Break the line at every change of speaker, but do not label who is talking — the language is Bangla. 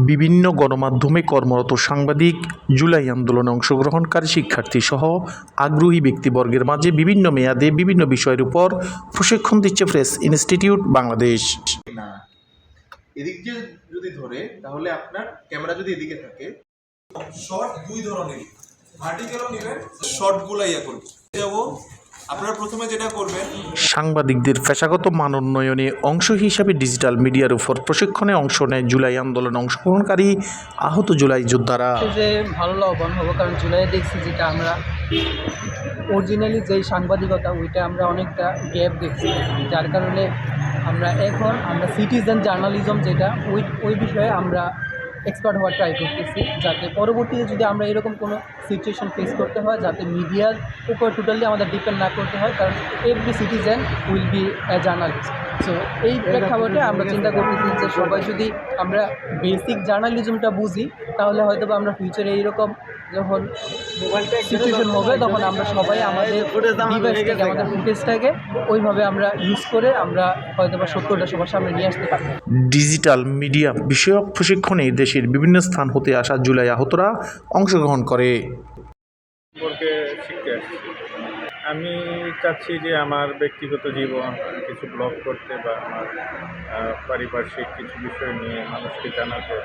বিভিন্ন গণমাধ্যমে কর্মরত সাংবাদিক, জুলাই আন্দোলনে অংশগ্রহণকারী শিক্ষার্থীসহ আগ্রহী ব্যক্তিবর্গের মাঝে বিভিন্ন মেয়াদে বিভিন্ন বিষয়ের উপর প্রশিক্ষণ দিচ্ছে প্রেস ইনস্টিটিউট বাংলাদেশ।
না, এদিক দিয়ে যদি ধরে তাহলে আপনার ক্যামেরা যদি এদিকে থাকে, শর্ট দুই ধরনের, ভার্টিক্যালও নেবেন, শর্টগুলো ইয়া করব যাব। আপনারা প্রথমে যেটা করবেন,
সাংবাদিকদের পেশাগত মান উন্নয়নে অংশ হিসাবে ডিজিটাল মিডিয়ার উপর প্রশিক্ষণে অংশ নেয় জুলাই আন্দোলনে অংশগ্রহণকারী আহত জুলাই যোদ্ধারা।
যে ভালো লাভবান হবো, কারণ জুলাই দেখছি যেটা আমরা অরিজিনালি যেই সাংবাদিকতা ওইটা আমরা অনেকটা গ্যাপ দেখছি, যার কারণে আমরা সিটিজেন জার্নালিজম যেটা ওই বিষয়ে আমরা এক্সপার্ট হওয়ার ট্রাই করতেছি, যাতে পরবর্তীতে যদি আমরা এরকম কোনো সিচুয়েশন ফেস করতে হয় যাতে মিডিয়ার উপর টোটালি আমাদের ডিপেন্ড না করতে হয়, কারণ every citizen will B A journalist. So এই প্রেক্ষাপটে আমরা চিন্তা করতেছি যে সবাই যদি আমরা বেসিক জার্নালিজমটা বুঝি তাহলে হয়তো বা আমরা ফিউচারে এইরকম যখন সিচুয়েশন হবে তখন আমরা সবাই আমাদের ডিভাইস থেকে আমাদের ফুটেজটাকে ওইভাবে আমরা ইউজ করে আমরা হয়তো বা সত্যটা সবার সামনে নিয়ে আসতে পারি।
ডিজিটাল মিডিয়া বিষয়ক প্রশিক্ষণে দেশের বিভিন্ন স্থান হতে আসা জুলাই আহতরা অংশগ্রহণ করে।
সম্পর্কে শিখতে আসছি। আমি চাচ্ছি যে আমার ব্যক্তিগত জীবন কিছু ব্লগ করতে বা আমার পারিপার্শ্বিক কিছু বিষয় নিয়ে মানুষকে জানাতে।